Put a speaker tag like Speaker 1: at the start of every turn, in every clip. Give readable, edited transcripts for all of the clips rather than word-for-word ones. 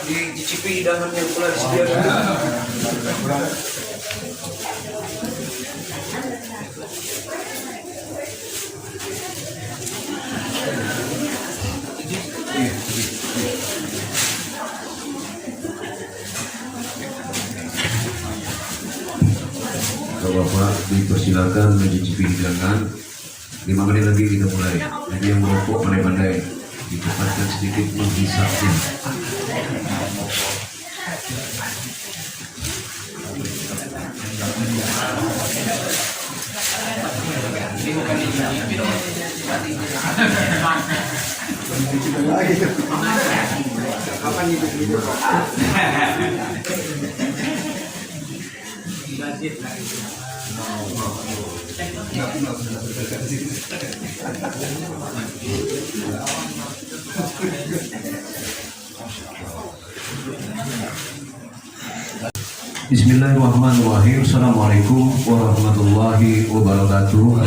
Speaker 1: Dicicipi hidangan yang telah disediakan.
Speaker 2: Bapak dipersilakan mencicipi hidangan. 5 menit lagi kita mulai. Jadi yang merokok pandai-pandai dicepatkan sedikit menghisapnya.
Speaker 1: Kapan hidup?
Speaker 2: Bismillahirrahmanirrahim. Assalamualaikum warahmatullahi wabarakatuh.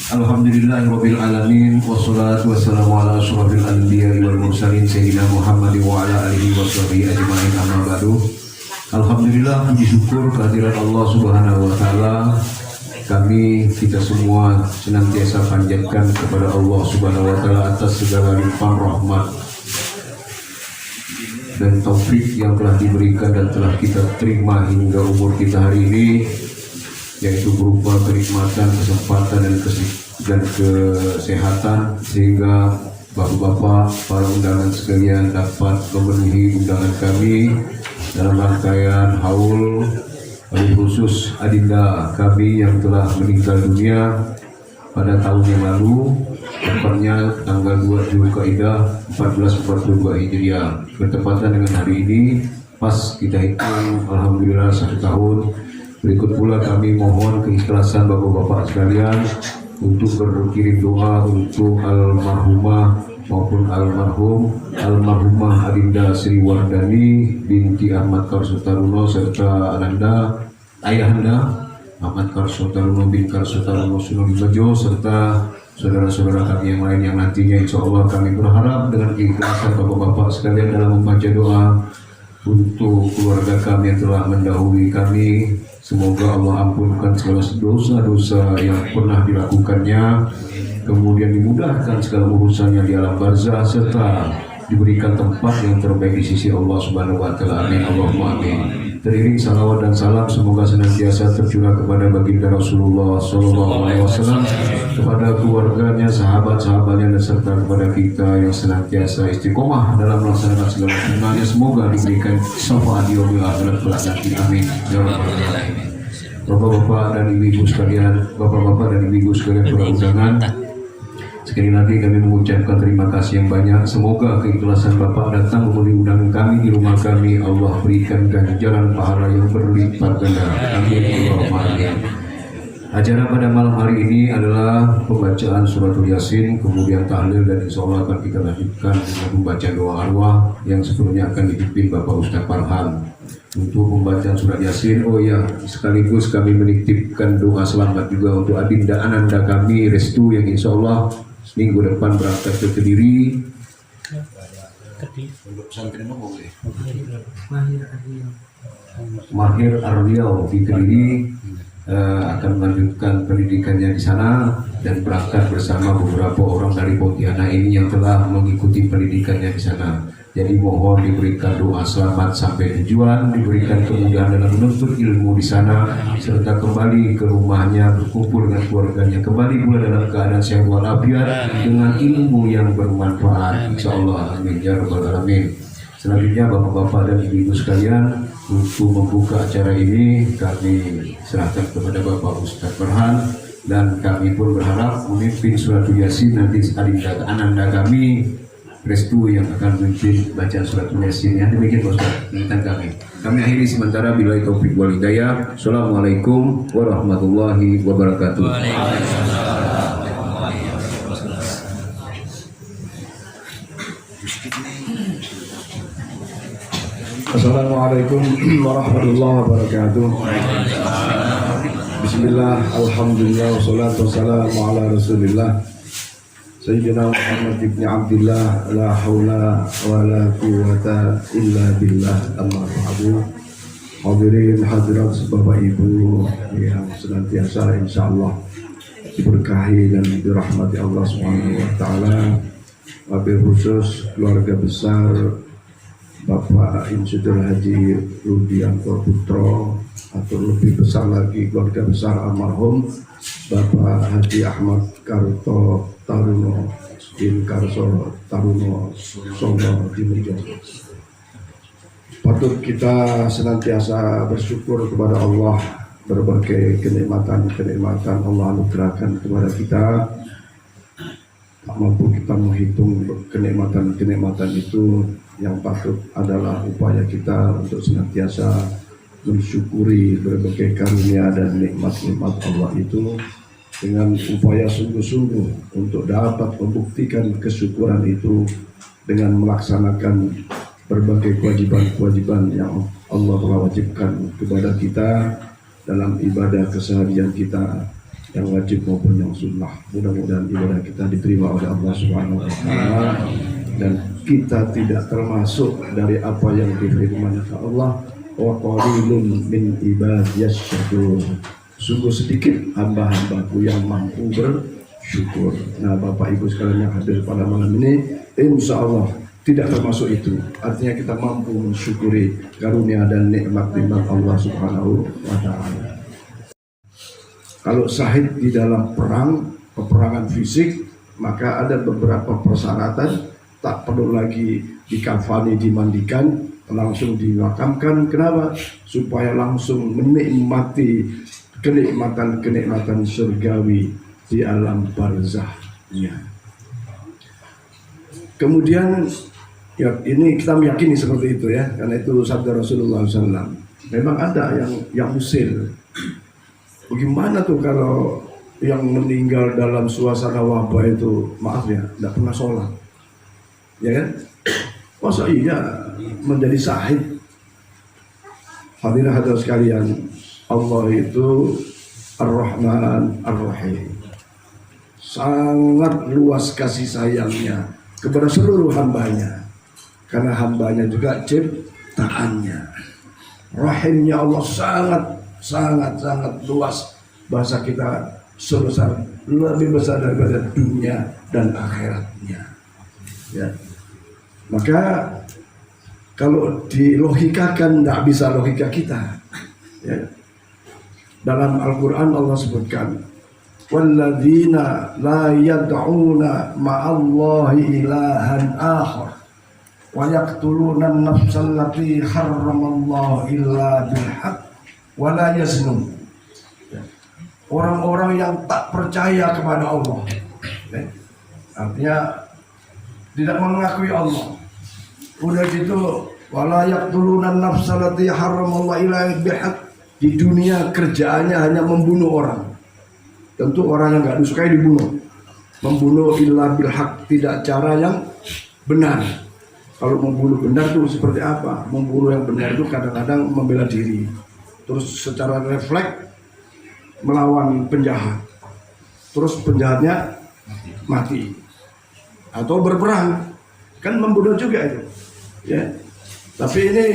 Speaker 2: Alhamdulillahirabbil alamin wassalatu wassalamu ala asyrofil anbiya'i wal mursalin sayyidina Muhammadin wa ala alihi washabihi ajmain amma ba'du. Alhamdulillah, puji syukur kehadiran Allah Subhanahu wa taala. Kami kita semua senantiasa panjatkan kepada Allah Subhanahu wa taala atas segala limpahan rahmat dan taufik yang telah diberikan dan telah kita terima hingga umur kita hari ini, yaitu berupa kenikmatan, kesempatan dan kesehatan, sehingga bapak-bapak, para undangan sekalian dapat memenuhi undangan kami dalam rangkaian haul khusus adinda kami yang telah meninggal dunia pada tahun yang lalu, tepatnya tanggal 2 Zulkaidah 1442 Hijriah, bertepatan dengan hari ini. Pas kita hitung, alhamdulillah 1 tahun. Berikut pula kami mohon keikhlasan bapak-bapak sekalian untuk berkirim doa untuk almarhumah maupun almarhumah Adinda Sri Wardani binti Ahmad Karsotaruno serta ayahanda Ahmad Karsotaruno bin Karsotaruno Sunobibajo serta saudara-saudara kami yang lain yang nantinya insya Allah kami berharap dengan keikhlasan bapak-bapak sekalian dalam membaca doa untuk keluarga kami yang telah mendahului kami. Semoga Allah ampunkan segala dosa-dosa yang pernah dilakukannya, kemudian dimudahkan segala urusannya di alam barzah, serta diberikan tempat yang terbaik di sisi Allah Subhanahu wa taala. Amin Allahumma amin. Teriring salawat dan salam semoga senantiasa tercurah kepada baginda Rasulullah sallallahu alaihi wasallam, kepada keluarganya, sahabat-sahabatnya, dan serta kepada kita yang senantiasa istiqomah dalam melaksanakan segala sunnahnya. Semoga diberikan syafaat di yaumil akhirat kelak nanti. Amin ya rabbal alamin. Bapak-bapak dan ibu-ibu sekalian, bapak-bapak dan ibu-ibu sekalian para undangan, sekali lagi kami mengucapkan terima kasih yang banyak. Semoga keikhlasan Bapak datang memenuhi undangan kami di rumah kami. Allah berikan ganjaran pahala yang berlipat ganda. Amin Allahumma amin. Acara pada malam hari ini adalah pembacaan suratul Yasin, kemudian tahlil, dan insya Allah akan kita lanjutkan dengan membaca doa arwah yang sebelumnya akan dipimpin Bapak Ustaz Farhan. Untuk pembacaan surat Yasin, oh ya, sekaligus kami menitipkan doa selamat juga untuk adinda ananda kami Restu yang insya Allah minggu depan berangkat ke Kediri. Mahir Arliau di Kediri akan melanjutkan pendidikannya di sana dan berangkat bersama beberapa orang dari Pontianak ini yang telah mengikuti pendidikannya di sana. Jadi mohon diberikan doa selamat sampai tujuan, diberikan kemudahan dalam menuntut ilmu di sana, serta kembali ke rumahnya berkumpul dengan keluarganya, kembali pula dalam keadaan sehat walafiat dengan ilmu yang bermanfaat. Insyaallah, amin ya rabbal alamin. Selanjutnya bapak-bapak dan ibu-ibu sekalian, untuk membuka acara ini kami serahkan kepada Bapak Ustaz Farhan dan kami pun berharap memimpin suratul yasin nanti ananda kami restu yang akan memimpin bacaan suratul yasin. Yang demikian Pak Ustaz tentang kami. Kami akhiri sementara billahi taufik wal hidayah. Assalamualaikum warahmatullahi wabarakatuh.
Speaker 3: Assalamualaikum warahmatullahi wabarakatuh. Bismillah, alhamdulillah, wassalatu wassalamu ala rasulillah Sayyidina Muhammad ibn Abdillah, la hawla wa la quwwata illa billah, amma ba'du. Hadirin hadirat Bapak Ibu yang senantiasa insyaallah diberkahi dan dirahmati Allah Subhanahu wa taala. Wabil khusus keluarga besar Bapak Insinyur Haji Rudianto Putro, atau lebih besar lagi keluarga besar almarhum Bapak Haji Ahmad Karto Taruno bin Karso Taruno Songo Dimejo. Patut kita senantiasa bersyukur kepada Allah, berbagai kenikmatan Allah anugerahkan kepada kita. Tak mampu kita menghitung kenikmatan itu. Yang patut adalah upaya kita untuk senantiasa mensyukuri berbagai karunia dan nikmat-nikmat Allah itu dengan upaya sungguh-sungguh untuk dapat membuktikan kesyukuran itu dengan melaksanakan berbagai kewajiban-kewajiban yang Allah telah wajibkan kepada kita dalam ibadah keseharian kita yang wajib maupun yang sunnah. Mudah-mudahan ibadah kita diterima oleh Allah Subhanahu wa taala dan kita tidak termasuk dari apa yang difirmankan Allah, wa qalilun min ibadiyas syakur. Sungguh sedikit hamba-hambaku yang mampu bersyukur. Nah, Bapak Ibu sekalian yang hadir pada malam ini, insya Allah tidak termasuk itu. Artinya kita mampu mensyukuri karunia dan nikmat-nikmat Allah Subhanahu wa taala. Kalau syahid di dalam peperangan fisik, maka ada beberapa persyaratan. Tak perlu lagi dikafani, dimandikan, langsung dimakamkan. Kenapa? Supaya langsung menikmati kenikmatan surgawi di alam barzahnya. Kemudian ya, ini kita meyakini seperti itu ya, karena itu sabda Rasulullah SAW. Memang ada yang usil. Bagaimana tuh kalau yang meninggal dalam suasana wabah itu, maaf ya, tidak pernah sholat, ya kan? Masa iya menjadi syahid? Hadirin hadirat sekalian, Allah itu Ar-Rahman Ar-Rahim, sangat luas kasih sayangnya kepada seluruh hambanya, karena hambanya juga ciptaannya. Rahimnya Allah sangat luas, bahasa kita sebesar, lebih besar daripada dunia dan akhiratnya ya. Maka kalau dilogikakan tidak bisa logika kita ya. Dalam Al-Quran Allah sebutkan, walladzina la yad'una ma'allahi ilahan akhar wa yaqtuluna an-nafsal lati harramallahu illa bilhaq wa la yaznun. Orang-orang yang tak percaya kepada Allah ya. Artinya tidak mengakui Allah. Udah gitu, wala yaqtuluna an-nafsal lati harramallahu illa bilhaq. Di dunia kerjaannya hanya membunuh orang. Tentu orang yang nggak disukai dibunuh. Membunuh illa bilhaq, tidak cara yang benar. Kalau membunuh benar itu seperti apa? Membunuh yang benar itu kadang-kadang membela diri, terus secara refleks melawan penjahat, terus penjahatnya mati, atau berperang, kan membunuh juga itu, ya. Tapi ini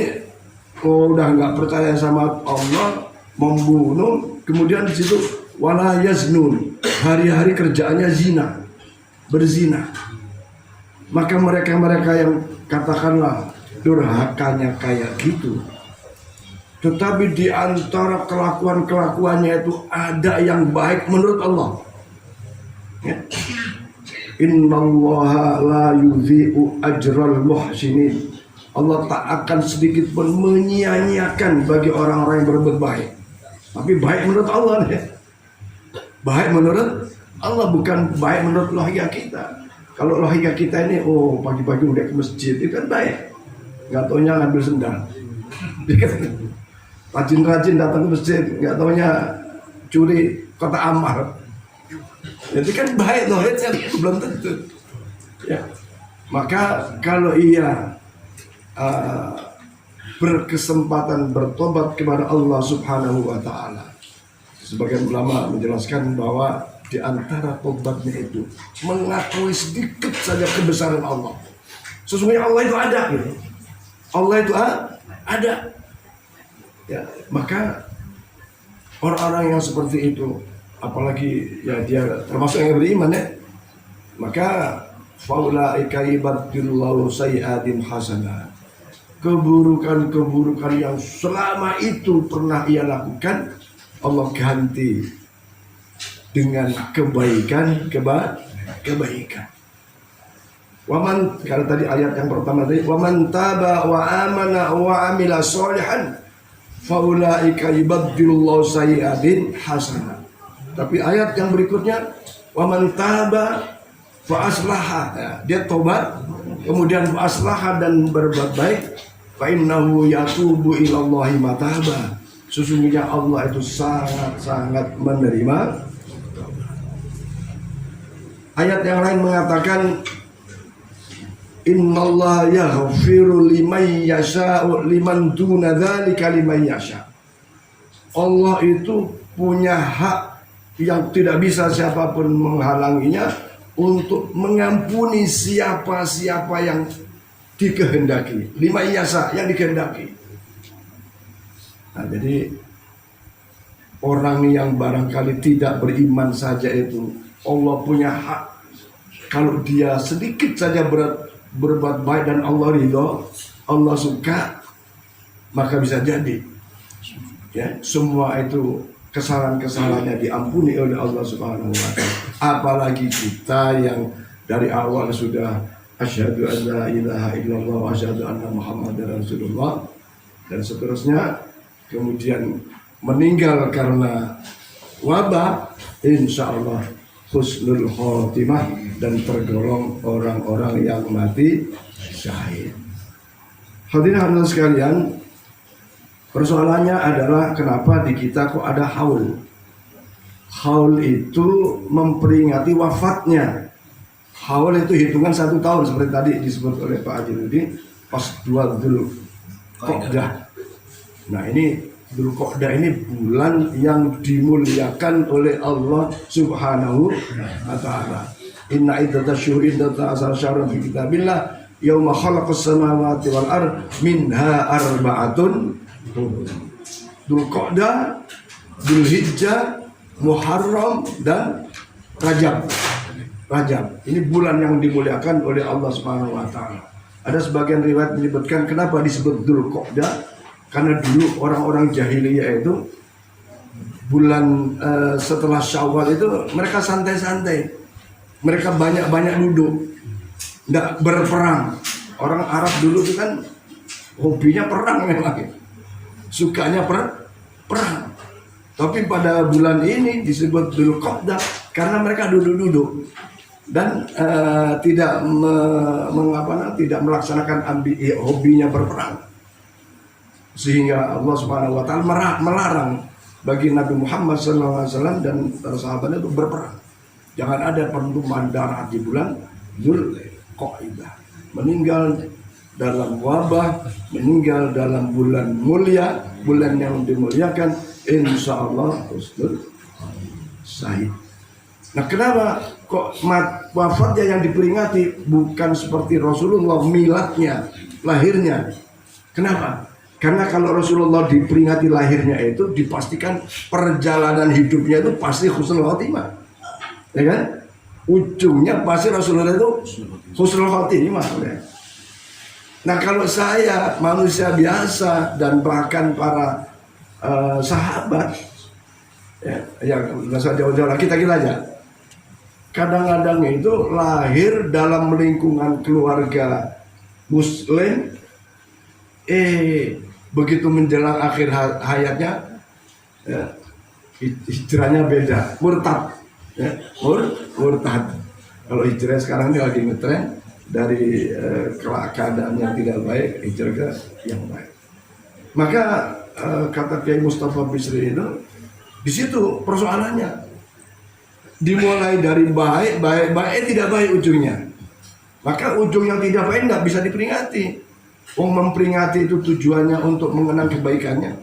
Speaker 3: udah nggak percaya sama Allah, membunuh, kemudian di situ wala yaznun, hari-hari kerjaannya zina, berzina. Maka mereka yang katakanlah durhakanya kayak gitu, tetapi di antara kelakuan-kelakuannya itu ada yang baik menurut Allah ya. Innallaha la yudhi'u ajral muhsinin. Allah tak akan sedikit pun menyia-nyiakan bagi orang-orang yang berbuat baik. Tapi baik menurut Allah nih. baik menurut Allah, bukan baik menurut logika kita. Kalau logika kita ini, oh pagi-pagi udah ke masjid, itu kan baik. Nggak taunya ngambil sendal. Rajin-rajin datang ke masjid, nggak taunya curi kotak amal. Jadi kan baik loh, belum tentu. Ya. Maka kalau ia berkesempatan bertobat kepada Allah Subhanahu wa Ta'ala, sebagian ulama menjelaskan bahwa di antara tobatnya itu mengakui sedikit saja kebesaran Allah. Sesungguhnya Allah itu ada, gitu. Allah itu ada. Ya, maka orang-orang yang seperti itu, apalagi ya dia termasuk yang beriman ya, maka faulaika yubadillahu sayyi'atin hasanah. Keburukan-keburukan yang selama itu pernah ia lakukan, Allah ganti dengan kebaikan. Waman, kalau tadi ayat yang pertama tadi, waman taba wa amana wa amila sholihan faulaika yubaddilullahu sayyi'atin hasanah. Tapi ayat yang berikutnya, waman taba fa aslaha, ya, dia tobat kemudian fa aslaha dan berbuat baik, fa innahu yatubu ilallahi mataba. Sesungguhnya Allah itu sangat-sangat menerima. Ayat yang lain mengatakan innallaha yaghfiru liman yasha'u liman duna dzalika liman yasha'. Allah itu punya hak yang tidak bisa siapapun menghalanginya untuk mengampuni siapa-siapa yang dikehendaki. Liman yasha', yang dikehendaki. Nah, jadi orang yang barangkali tidak beriman saja itu Allah punya hak. Kalau dia sedikit saja berbuat baik dan Allah ridho, Allah suka, maka bisa jadi ya semua itu kesalahan-kesalahannya diampuni oleh Allah Subhanahu wa Ta'ala. Apalagi kita yang dari awal sudah asyhadu an la ilaha illallah wa asyhadu anna muhammadar rasulullah dan seterusnya, kemudian meninggal karena wabah, insya Allah husnul khotimah dan tergolong orang-orang yang mati syahid. Hadirin hadirat sekalian, persoalannya adalah kenapa di kita kok ada haul. Haul itu memperingati wafatnya. Haul itu hitungan 1 tahun seperti tadi disebut oleh Pak Haji pas 2 Dzulqa'dah. Nah ini Dzulqa'dah ini bulan yang dimuliakan oleh Allah Subhanahu wa Ta'ala. Inna iddatasyuhuri iddata syahrun fi kitabillah yauma khalaqas samawati wal ard minha arba'atun. Dzulqa'dah, Dzulhijjah, Muharram dan Rajab. Ini bulan yang dimuliakan oleh Allah Subhanahu wa Ta'ala. Ada sebagian riwayat menyebutkan kenapa disebut Dzulqa'dah. Karena dulu orang-orang jahiliyah itu bulan setelah Syawal itu mereka santai-santai, mereka banyak-banyak duduk, tidak berperang. Orang Arab dulu itu kan hobinya perang memang, sukanya perang. Tapi pada bulan ini disebut Dzulqa'dah karena mereka duduk-duduk dan tidak melaksanakan hobinya berperang. Sehingga Allah Subhanahu wa Ta'ala melarang bagi Nabi Muhammad SAW dan para sahabatnya itu berperang. Jangan ada pertumpahan darah di bulan Dzulqa'dah. Meninggal dalam wabah, meninggal dalam bulan mulia, bulan yang dimuliakan, insya Allah husnul syahid. Nah, kenapa kok wafatnya yang diperingati bukan seperti Rasulullah miladnya, lahirnya? Kenapa? Karena kalau Rasulullah diperingati lahirnya itu dipastikan perjalanan hidupnya itu pasti husnul khotimah, ya kan? Ujungnya pasti Rasulullah itu husnul khotimah. Ya. Nah kalau saya manusia biasa dan bahkan para sahabat, ya, yang masa jauh-jauh lah kita aja, kadang-kadang itu lahir dalam lingkungan keluarga Muslim. Begitu menjelang akhir hayatnya, ya, hijrahnya beda, murtad. Ya, murtad. Kalau hijrah sekarang ini lagi ngetren dari keadaan yang tidak baik hijrah ke yang baik. Maka kata Kiai Mustafa Bisri itu di situ persoalannya. Dimulai dari baik tidak baik ujungnya. Maka ujung yang tidak baik nggak bisa diperingati. Memperingati itu tujuannya untuk mengenang kebaikannya.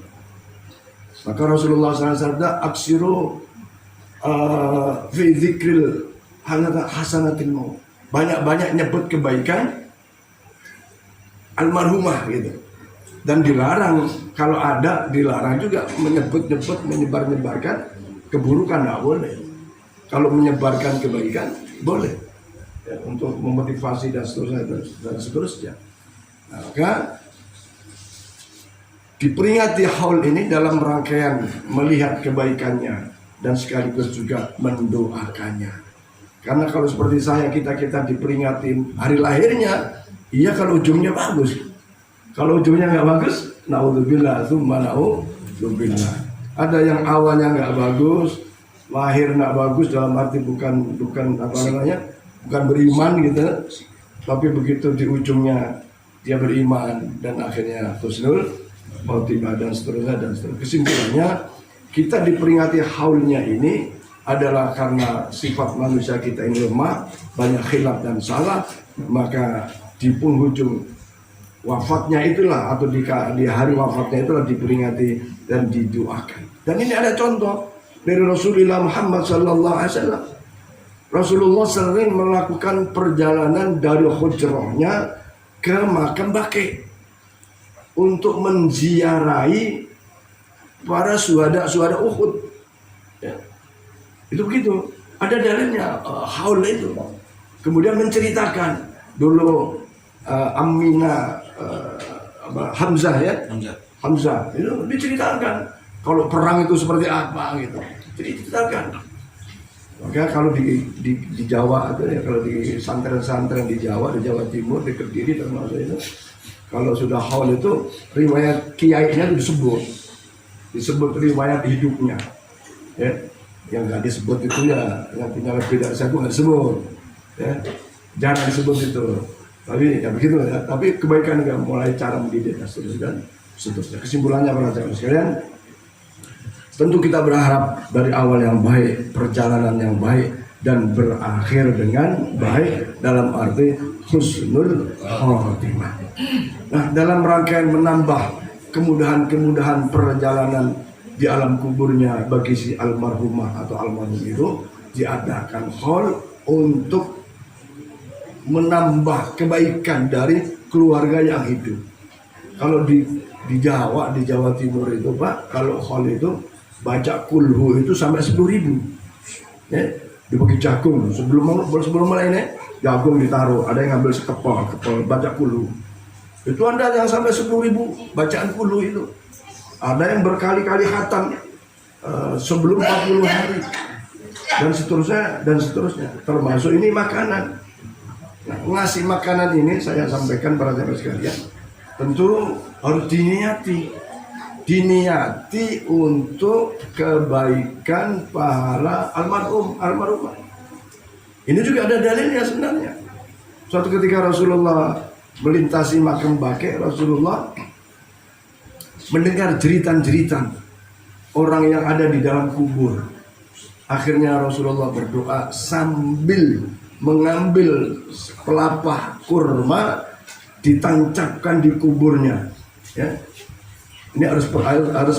Speaker 3: Maka Rasulullah SAW aksiru fi dzikril hasanatil maut. Banyak-banyak nyebut kebaikan almarhumah gitu. Dan dilarang, kalau ada dilarang juga menyebut-nyebut, menyebar-nyebarkan keburukan, nggak boleh. Kalau menyebarkan kebaikan boleh, ya, untuk memotivasi dan seterusnya. Nah, maka diperingati haul ini dalam rangkaian melihat kebaikannya dan sekaligus juga mendoakannya. Karena kalau seperti saya, kita diperingatin hari lahirnya, iya kalau ujungnya bagus. Kalau ujungnya nggak bagus, naudzubillah, tsumma naudzubillah. Ada yang awalnya nggak bagus, lahir nggak bagus dalam arti bukan apa namanya, bukan beriman gitu, tapi begitu di ujungnya dia beriman dan akhirnya husnul khotimah dan seterusnya. Kesimpulannya, kita diperingati haulnya ini adalah karena sifat manusia kita ini lemah, banyak khilaf dan salah, maka di penghujung wafatnya itulah atau di hari wafatnya itulah diperingati dan didoakan. Dan ini ada contoh dari Rasulullah Muhammad SAW. Rasulullah sering melakukan perjalanan dari hujrahnya ke makam Baqi untuk menziarahi para syuhada Uhud. Ya. Itu begitu. Ada dalilnya haul itu. Kemudian menceritakan dulu Aminah Hamzah ya. Hamzah itu diceritakan kalau perang itu seperti apa gitu. Jadi diceritakan. Maka kalau di Jawa itu ya, kalau di santren-santren di Jawa Timur, di Kediri termasuk itu, kalau sudah haul itu riwayat kiainya itu disebut riwayat hidupnya. Ya, yang nggak disebut itu ya, yang punya lebih dari satu nggak disebut. Ya, jangan disebut itu. Tapi ya begitu ya. Tapi kebaikan juga mulai cara mendidik dan seterusnya. Kesimpulannya para jamaah sekalian, tentu kita berharap dari awal yang baik, perjalanan yang baik, dan berakhir dengan baik dalam arti husnul khotimah. Nah, dalam rangkaian menambah kemudahan-kemudahan perjalanan di alam kuburnya bagi si almarhumah atau almarhum itu, diadakan haul untuk menambah kebaikan dari keluarga yang hidup. Kalau di Jawa Timur itu Pak, kalau haul itu baca kulhu itu sampai 10.000. Ya, dibagi jagung sebelum mulai ini jagung ditaruh, ada yang ngambil sekepal baca kulhu. Itu ada yang sampai 10.000 bacaan kulhu itu. Ada yang berkali-kali khatam sebelum 40 hari dan seterusnya. Termasuk ini makanan. Nah, ngasih makanan ini saya sampaikan para jamaah sekalian, tentu harus diniati untuk kebaikan pahala almarhumah. Ini juga ada dalilnya sebenarnya. Suatu ketika Rasulullah melintasi makam Baqi, Rasulullah mendengar jeritan-jeritan orang yang ada di dalam kubur. Akhirnya Rasulullah berdoa sambil mengambil pelepah kurma ditancapkan di kuburnya. Ya. Ini harus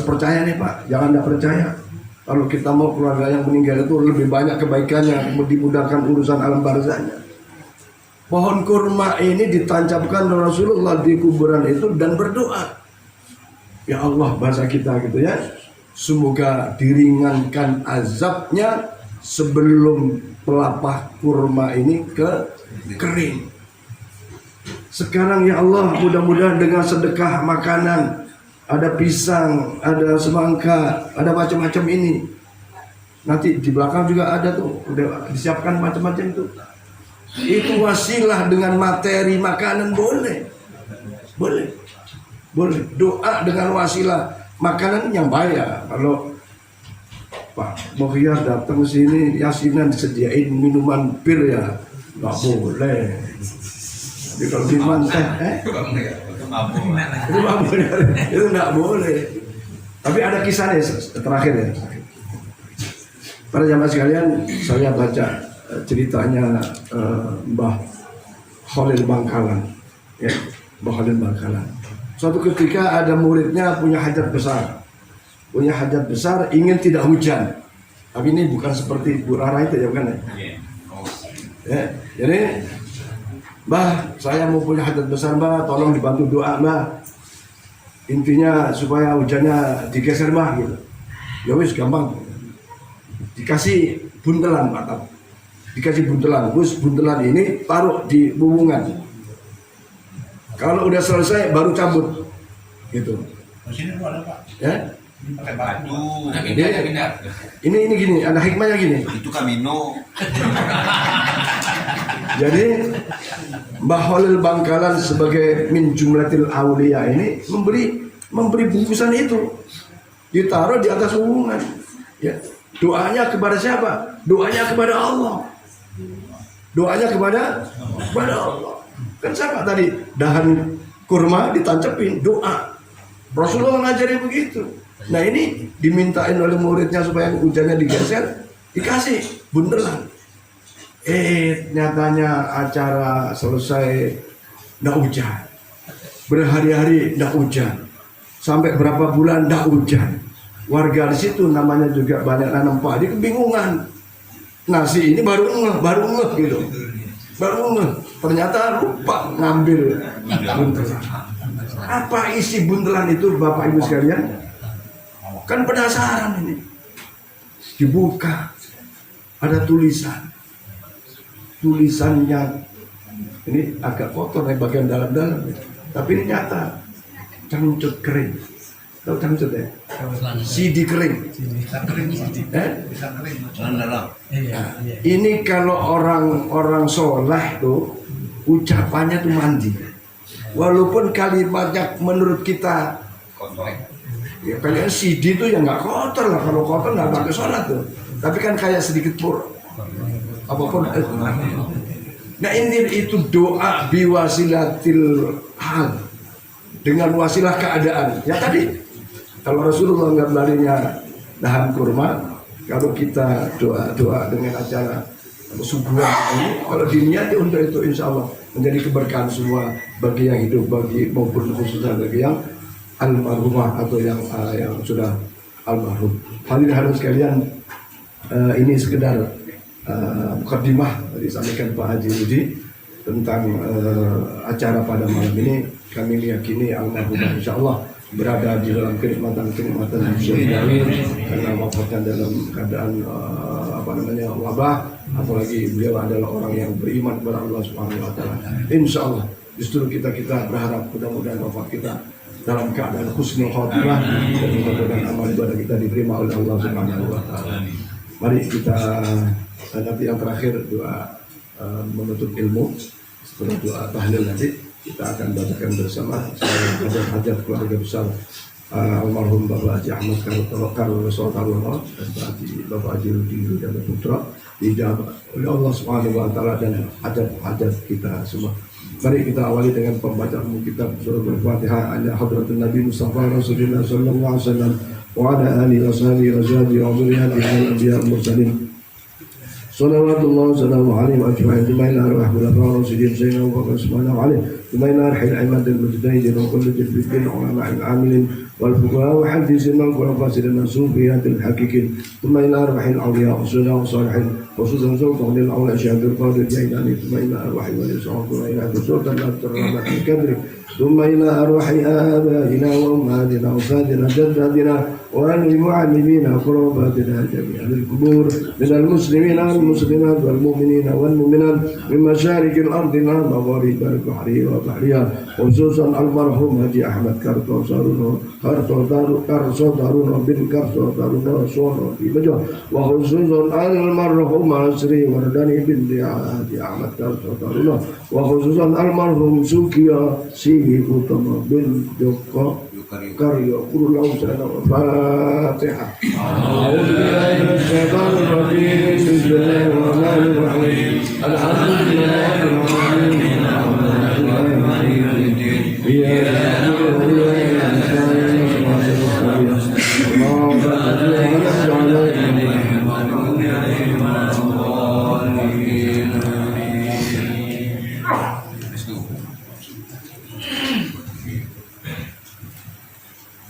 Speaker 3: percaya nih Pak, jangan tidak percaya. Kalau kita mau keluarga yang meninggal itu lebih banyak kebaikannya, dimudahkan urusan alam barzahnya. Pohon kurma ini ditancapkan Rasulullah di kuburan itu dan berdoa, ya Allah, bahasa kita gitu ya, semoga diringankan azabnya sebelum pelepah kurma ini kering. Sekarang ya Allah, mudah-mudahan dengan sedekah makanan, ada pisang, ada semangka, ada macam-macam ini. Nanti di belakang juga ada tuh, udah disiapkan macam-macam itu. Itu wasilah dengan materi makanan boleh. Doa dengan wasilah makanan yang baik ya. Pak Mohyar datang ke sini yasinan disediain minuman bir ya nggak boleh. Jadi kalau minuman teh itu nggak boleh. Tapi ada kisahnya terakhir ya. Para jamaah sekalian, saya baca ceritanya Mbah Khalil Bangkalan, ya, Mbah Khalil Bangkalan. Suatu ketika ada muridnya punya hajat besar, ingin tidak hujan. Tapi ini bukan seperti Bu Rara itu ya, bukan ya? Ya, jadi Mbah, saya mau punya hajat besar, Mbah, tolong dibantu doa, Mbah. Intinya supaya hujannya digeser, Mbah, gitu. Ya wis gampang. Dikasih buntelan, Pak. Dikasih buntelan, terus buntelan ini taruh di bumbungan. Kalau udah selesai baru cabut, gitu.
Speaker 4: Mesin itu ada Pak.
Speaker 3: Ya?
Speaker 4: Pakai batu.
Speaker 3: Ini gini, ada hikmahnya gini.
Speaker 4: Itu Camino.
Speaker 3: Jadi Mbah Khalil Bangkalan sebagai min jumlatil aulia ini memberi bungkusan itu, ditaruh di atas bumbungan. Ya. Doanya kepada siapa? Doanya kepada Allah. Doanya kepada Allah. Kan siapa tadi? Dahan kurma ditancepin, doa. Rasulullah ngajari begitu. Nah ini dimintain oleh muridnya supaya hujannya digeser, dikasih buntelan. Nyatanya acara selesai nggak hujan. Berhari-hari nggak hujan. Sampai berapa bulan nggak hujan. Warga di situ namanya juga banyak nanam padi, kebingungan. Nasi ini baru ngeh gitu. Baru ngeh. Ternyata lupa ngambil buntelan. Apa isi buntelan itu Bapak Ibu sekalian? Kan penasaran ini. Dibuka. Ada tulisan. Tulisannya ini agak kotor ya bagian dalam-dalam. Tapi ini nyata. Cangcut kering. Tahu cangcut ya? CD kering. Ini kalau orang soleh tuh ucapannya tuh mandi. Walaupun kalimatnya menurut kita ya kalian CD tuh ya nggak kotor lah. Kalau kotor nggak pakai sholat tuh. Tapi kan kayak sedikit pur. Apapun. Nah ini itu doa biwasilatil hal. Dengan wasilah keadaan. Ya tadi. Kalau Rasulullah nggak larinya dahan kurma, kalau kita doa dengan acara subuhan ini, kalau diniati untuk itu insya Allah menjadi keberkahan semua bagi yang hidup, bagi maupun khususnya bagi yang almarhumah atau yang sudah almarhum. Hadirin sekalian, ini sekedar mukadimah disampaikan Pak Haji Rudi tentang acara pada malam ini. Kami meyakini almarhumah insya Allah berada di dalam kenikmatan yang syar'i karena wafatnya dalam keadaan wabah, apalagi beliau adalah orang yang beriman kepada Allah Subhanahu wa taala. Insyaallah justru kita berharap mudah-mudahan wafat kita dalam keadaan husnul khotimah dan mudah-mudahan amal ibadah kita diterima oleh Allah Subhanahu wa taala. Mari kita nanti yang terakhir doa menuntut ilmu, setelah doa tahlil nanti kita akan bacakan bersama hajat keluarga besar almarhum Bapak Haji Ahmad Karul Rasulullah dan Bapak Haji Rudi dan Putra dijawab oleh Allah Subhanahu wa taala dan hajat kita semua. Mari kita awali dengan pembacaan kitab surah Al-Fatihah ala hadratin Nabi Mustafa Rasulullah sallallahu alaihi wasallam wa ala alihi wa sahbihi wa zurriyyatihi wa dhurriyyatihi al-anbiya mursalin. Salawatullah salamu alaihi wa ajma'in Tumaina ar-Rahman ar-Rasulin Sayyidina Abu Bakar Subhanahu alaihi Tumaina ar-Hil Ahmad al-Mujtahidin wa kullu jadbidin ulama al-amilin wal fuqaha wa hadisin wal qurafasidin sufiyyat al-haqiqin Tumaina ar-Rahil awliya usulah wa salihin khususan sultan al-awla syahadul qadir jailani Tumaina ar-Rahil wa yusa'atul ila sultan al-rahmat al-kadri Tumaina ar-Rahil abaina wa ummadina wa sadina jaddadina wa al-mu'allimina qurabatina jami'an al-kubur min al-muslimina المسلمات والمؤمنين والمؤمنات من مشارق الأرض ومغاربها البحر وبحرها خصوصا المرحوم حجي أحمد كارتو دارون بن كارتو دارون صونو في بجو وخصوصا المرحوم سري ورداني بن حجي أحمد كارتو دارون وخصوصا المرحوم سوكيا سيدي كوتما بن جوكو كاريو كل الفاتحة. أعوذ بالله من الشيطان الرجيم. بسم الله الرحمن الرحيم. الحمد لله رب العالمين.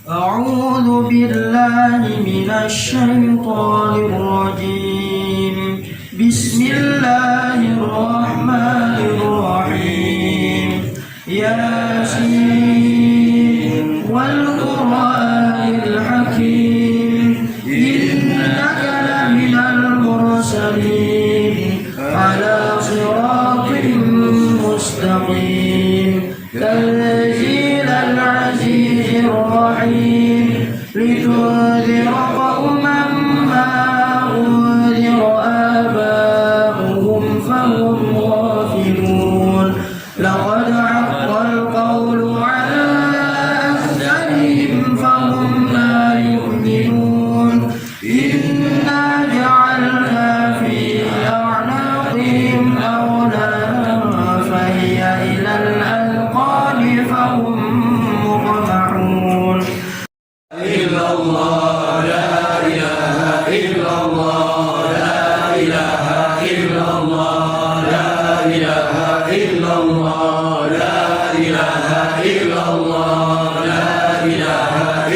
Speaker 5: أعوذ بالله من الشيطان الرجيم. بسم الله الرحمن الرحيم. ياسين والقرآن الحكيم إنك لمن المرسلين على صراط مستقيم تنزيل العزيز الرحيم لتنذر قوما ما أنذر آباؤهم فهم غافلون. لقد حق القول على أكثرهم فهم لا يؤمنون. إنا جعلنا في أعناقهم أغلالا فهي إلى الأذقان فهم مقمحون. إلا الله لا إله إلا الله لا إله إلا الله لا إله إلا الله لا إله إلا الله لا إله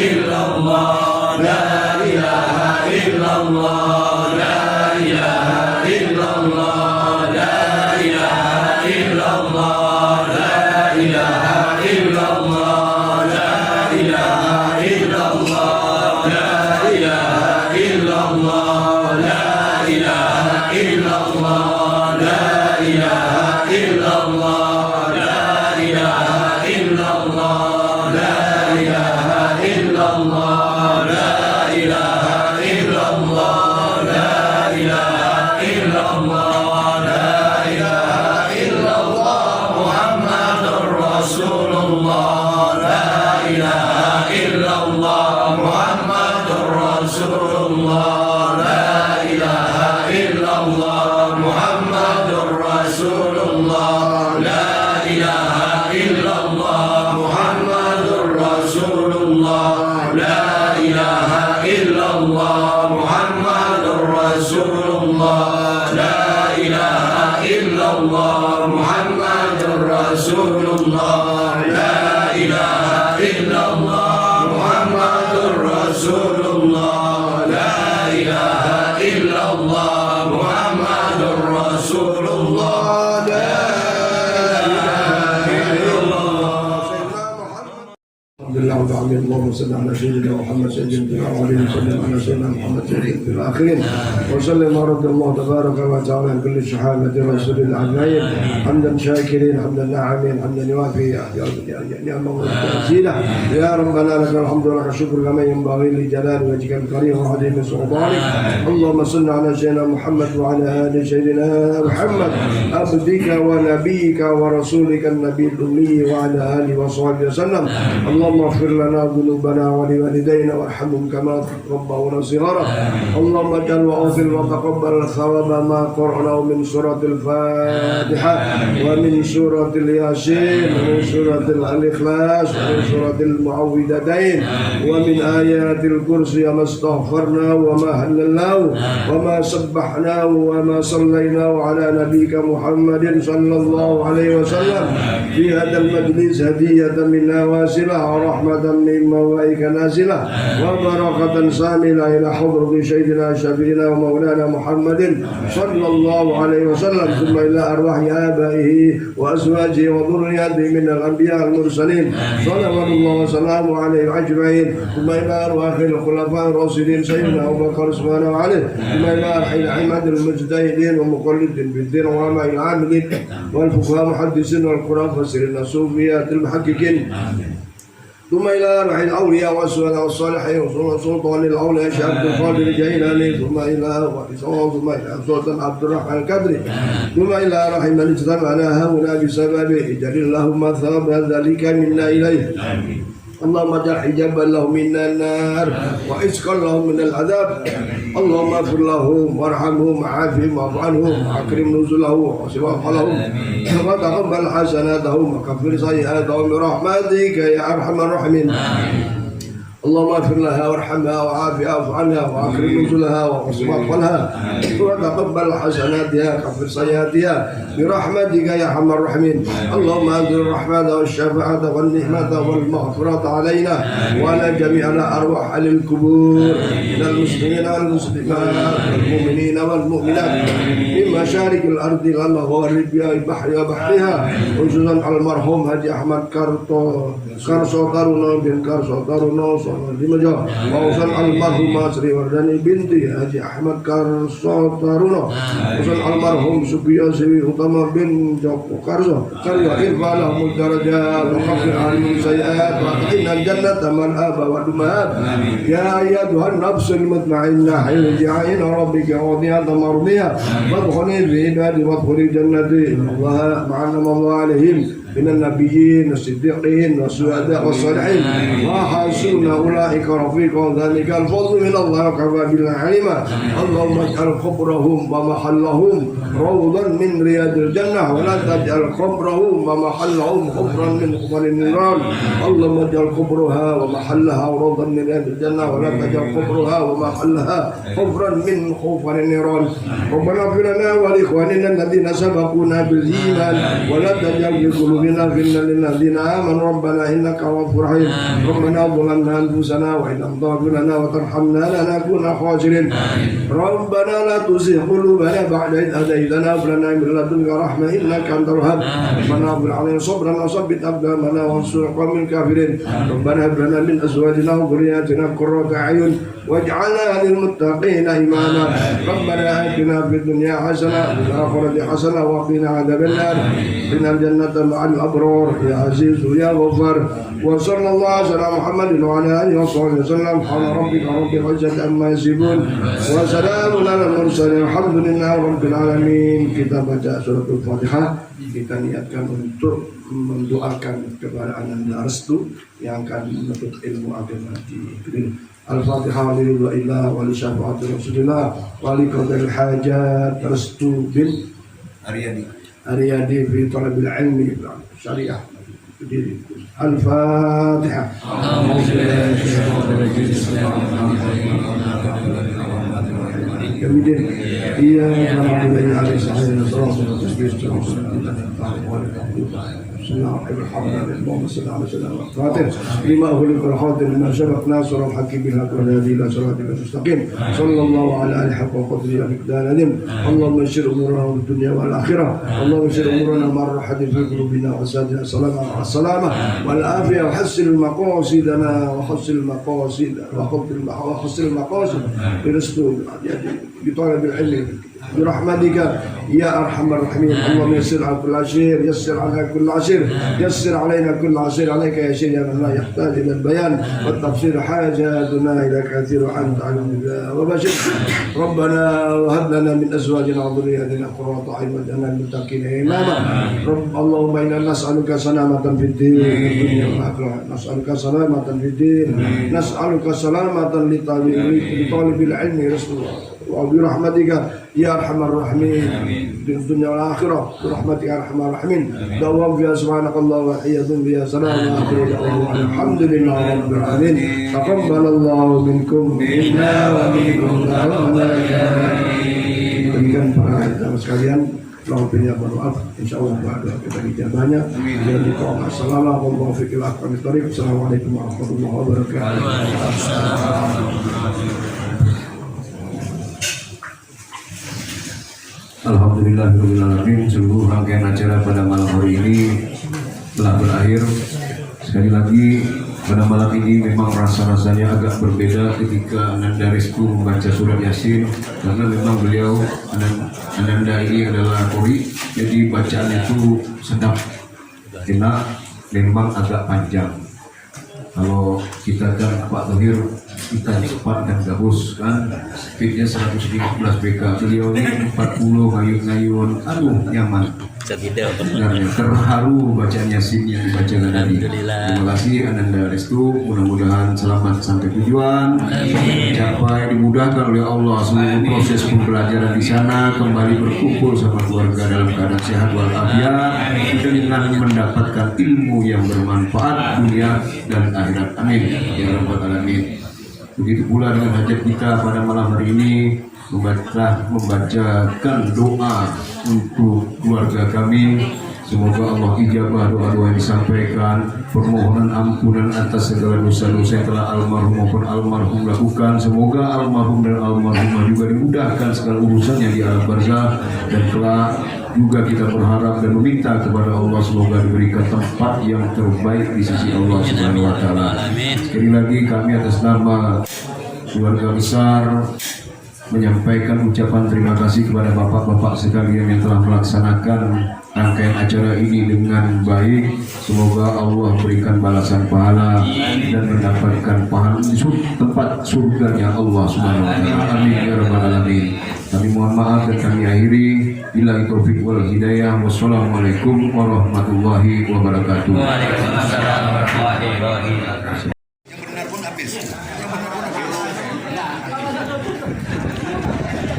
Speaker 5: إلا الله لا إله إلا الله لا إله إلا الله لا إله إلا الله لا إله إلا الله لا إله إلا الله لا إله إلا الله لا إله إلا الله لا إله إلا الله لا إله إلا الله لا إله إلا الله لا إله إلا الله لا إله إلا الله لا إله إلا الله محمد رسول الله لا إله إلا الله محمد رسول الله لا إله إلا الله محمد رسول الله لا إله إلا الله محمد رسول الله لا إله إلا الله محمد رسول الله لا إله إلا الله محمد رسول الله لا إله إلا الله محمد رسول الله لا إله إلا الله محمد رسول الله لا إله إلا الله.
Speaker 3: الحمد لله رب العالمين. اللهم صل على سيدنا محمد سيدنا الأولين وسلم على سيدنا محمد سيدنا الآخرين وسلم ورد الله تبارك وتعالى عن كل شحامة رسول العجائب حمدا شاكرين حمدا ناعمين حمدا يوافي نعمه وتنزيله. يا ربنا لك الحمد ولك الشكر كما ينبغي لجلال وجهك الكريم وعظيم سلطانك. اللهم صل على سيدنا محمد وعلى آل سيدنا محمد عبدك ونبيك ورسولك النبي الأمي وعلى آله وصحبه وسلم. اللهم اغفر لنا ذنوبنا ولوالدينا وارحمهم كما ربونا صغارا. اللهم اجعل واغفر وتقبل الثواب ما قرأناه من سورة الفاتحة ومن سورة الياسين ومن سورة الإخلاص ومن سورة المعوذتين ومن آيات الكرسي وما استغفرنا وما هللناه وما سبحناه وما صليناه على نبيك محمد صلى الله عليه وسلم في هذا المجلس هدية منا واسلة ورحمة من موائك نازلة وبركة ساملة إلى حضرة سيدنا شفينا ومولانا محمد صلى الله عليه وسلم ثم إلى أرواح آبائه وأزواجه وذرياته من الأنبياء المرسلين صلوات الله وسلامه عليه أجمعين ثم إلى أرواح الخلفاء الراشدين سيدنا أبو بكر سبحانه وعليه ثم إلى أرواح الأئمة المجتهدين ومقلدين بالدين وعلماء العاملين والفقهاء المحدثين والقراء المفسرين الصوفيات المحققين ثم إلى أرواح الأولياء والسهداء والصالحين وسلطان الأولياء شيخ عبد القادر الجيلاني ثم إلى أرواح ثم إلى سلطان عبد الرحمن القدري ثم إلى أرواح من اجتمعنا هؤلاء بسببه اجعل اللهم ثواب ذلك منا إليه اللهم اجعل حجابا لهم من النار وعتقا لهم من العذاب اللهم اغفر لهم وارحمهم وعافهم واعف عنهم واكرم نزلهم وسواق لهم وتقبل حسناتهم وكفر سيئاتهم برحمتك يا ارحم الراحمين اللهم اغفر لها وارحمها وعافها واعف عنها واكرم نزلها ووسع مدخلها وتقبل حسناتها وكفر سيئاتها برحمتك يا ارحم الراحمين اللهم انزل الرحمه والشفاعه والنعمه والمغفره علينا وعلى جميع الارواح اهل القبور من المسلمين والمسلمات والمؤمنين والمؤمنات من مشارق الارض ومغاربها البحر وبحرها خصوصا المرحوم حاجي احمد Karso Taruno bin Karso Taruno Dimajo Mausan almarhum Sri Wardani binti Haji Ahmad Karso Taruno Mausan almarhum Subiya Siwi Utama bin Joko Karso Karya irfalah mudarajat wa kafir anhum sayiat wa qina jannata man aba wa dumat ya ayyatuhan nafsul mutmainnah irji'i ila rabbika radiyatan mardiyah wadkhuli fi ibadi wadkhuli jannati Allah ma'ana mawalihim من النبيين والصديقين والشهداء والصالحين وحسن أولئك رفيقا ذلك الفضل من الله وكفى بالله عليما اللهم اجعل قبرهم ومحلهم روضا من رياض الجنة ولا تجعل قبرهم ومحلهم قبرا من قبر النيران اللهم اجعل قبرها ومحلها روضا من رياض الجنة ولا تجعل قبرها ومحلها قبرا من قبر النيران ربنا اغفر لنا ولإخواننا الذين سبقونا بالإيمان ولا تجعل في قلوبنا غلا للذين آمنوا ربنا إنك غفور رحيم ربنا ظلمنا أنفسنا وإن لم تغفر لنا وترحمنا لنكون خاسرين ربنا لا تزغ قلوبنا بعد إذ هديتنا وهب لنا من لدنك رحمة إنك أنت الوهاب ربنا اغفر علينا صبرا وثبت أقدامنا وانصرنا على القوم الكافرين ربنا هب لنا من أزواجنا وذرياتنا قرة أعين واجعلنا للمتقين إماما ربنا آتنا في الدنيا حسنة وفي الآخرة حسنة وقنا عذاب النار قنا الجنة مع الأبرار يا عزيز يا غفار وصلى الله على محمد وعلى آله وصحبه وسلم سبحان ربك رب العزة عما يصفون وسلام على المرسلين الحمد لله رب العالمين. Kita baca surat Al-Fatihah, kita niatkan untuk mendoakan kepada Ananda Restu yang akan menuntut ilmu agama di Al-Fatihah lillahi wa li syafa'ati Rasulillah wa li qadil hajat Restu bin Ariyadi fi talabil ilmi syariah. Al-Fatihah. Kemudian ia mengambil alih sahih Rasul لما أهلك الحاضر لما سبق ناصر الحق بالحق والهادي إلى صراطك المستقيم صلى الله على آله حق وقدره ومقداره العظيم اللهم يسر أمورنا في الدنيا والآخرة اللهم يسر أمورنا مع الراحة في قلوبنا وسادنا السلامة والعافية وحسن مقاصدنا وحسن المقاصد برزقنا بطلب العلم برحمتك يا أرحم الراحمين اللهم يسر على كل عسير يسر على كل عسير يسر علينا كل عسير عليك يا شيخ يا من لا يحتاج إلى البيان والتفسير حاجاتنا إلى كثير وأنت على وبشر ربنا وهب لنا من أزواجنا وذرياتنا قرة أعين واجعلنا للمتقين إماما رب اللهم إنا نسألك سلامة في الدين والدنيا والآخرة نسألك سلامة في الدين نسألك سلامة لطالب العلم رسول الله وبرحمتك يا أرحم الراحمين في الدنيا والآخرة برحمتك يا أرحم الراحمين دوام فيها سبحانك الله وحياة فيها سلام الحمد لله رب العالمين تقبل الله منكم منا ومنكم berikan para jamaah sekalian selamat penyambutan maaf insyaallah doa kita dijabahnya dan diqom assalamualaikum warahmatullahi wabarakatuh.
Speaker 2: Alhamdulillahirrahmanirrahim. Seluruh rangkaian acara pada malam hari ini telah berakhir. Sekali lagi pada malam ini memang rasa-rasanya agak berbeda ketika Ananda Restu membaca surat Yasin karena memang beliau Ananda ini adalah qori, jadi bacaan itu sedap, enak, memang agak panjang. Kalau kita kan Pak Tohir kita cepat dan gabus kan, speednya 115 BK, beliau ini 40 ngayun-ngayun, aduh nyaman. Sebenarnya terharu bacanya SIM yang dibacakan tadi. Terima kasih Ananda Restu, mudah-mudahan selamat sampai tujuan, mencapai dimudahkan oleh Allah seluruh proses pembelajaran di sana, kembali berkumpul sama keluarga dalam keadaan sehat walafiat dengan mendapatkan ilmu yang bermanfaat dunia dan akhirat. Amin ya rabbal alamin. Begitu pula dengan hajat kita pada malam hari ini, membacakan doa untuk keluarga kami. Semoga Allah ijabah doa-doa yang disampaikan, permohonan ampunan atas segala dosa-dosa yang telah almarhum maupun almarhum lakukan. Semoga almarhum dan almarhumah juga dimudahkan segala urusannya di alam barzah, dan kelak juga kita berharap dan meminta kepada Allah semoga diberikan tempat yang terbaik di sisi Allah Subhanahu wa taala. Sekali lagi kami atas nama keluarga besar menyampaikan ucapan terima kasih kepada bapak-bapak sekalian yang telah melaksanakan rangkaian acara ini dengan baik. Semoga Allah berikan balasan pahala dan mendapatkan pahala di tempat surganya Allah Subhanahu wa taala. Amin ya rabbal alamin. Kami mohon maaf dan kami akhiri. Billahi taufik wal hidayah. Wassalamualaikum warahmatullahi wabarakatuh.
Speaker 5: Waalaikumsalam warahmatullahi wabarakatuh.
Speaker 4: Yang benar pun habis.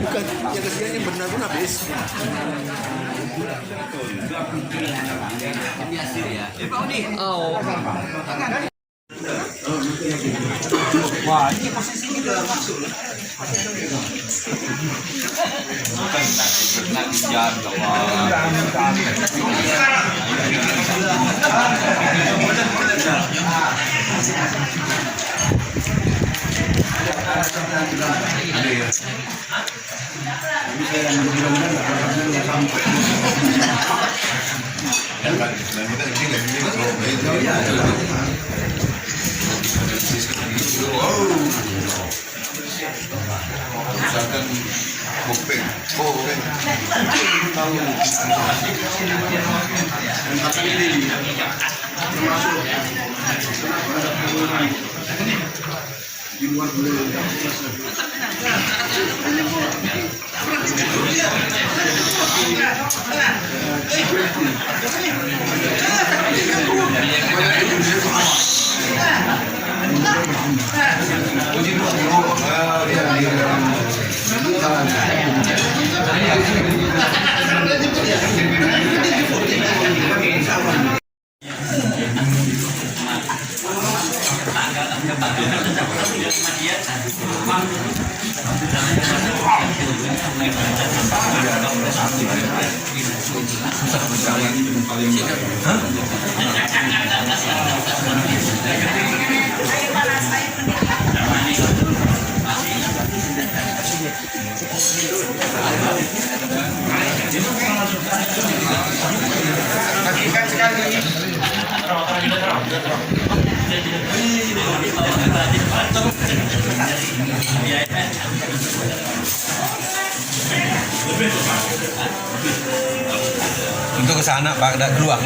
Speaker 4: Bukan, yang kesian yang benar pun habis.
Speaker 1: Wah, ini posisi kita masuk.
Speaker 4: Misalkan kopeng, tahu
Speaker 3: di luar beliau.
Speaker 4: untuk ke sana Pak, keluar.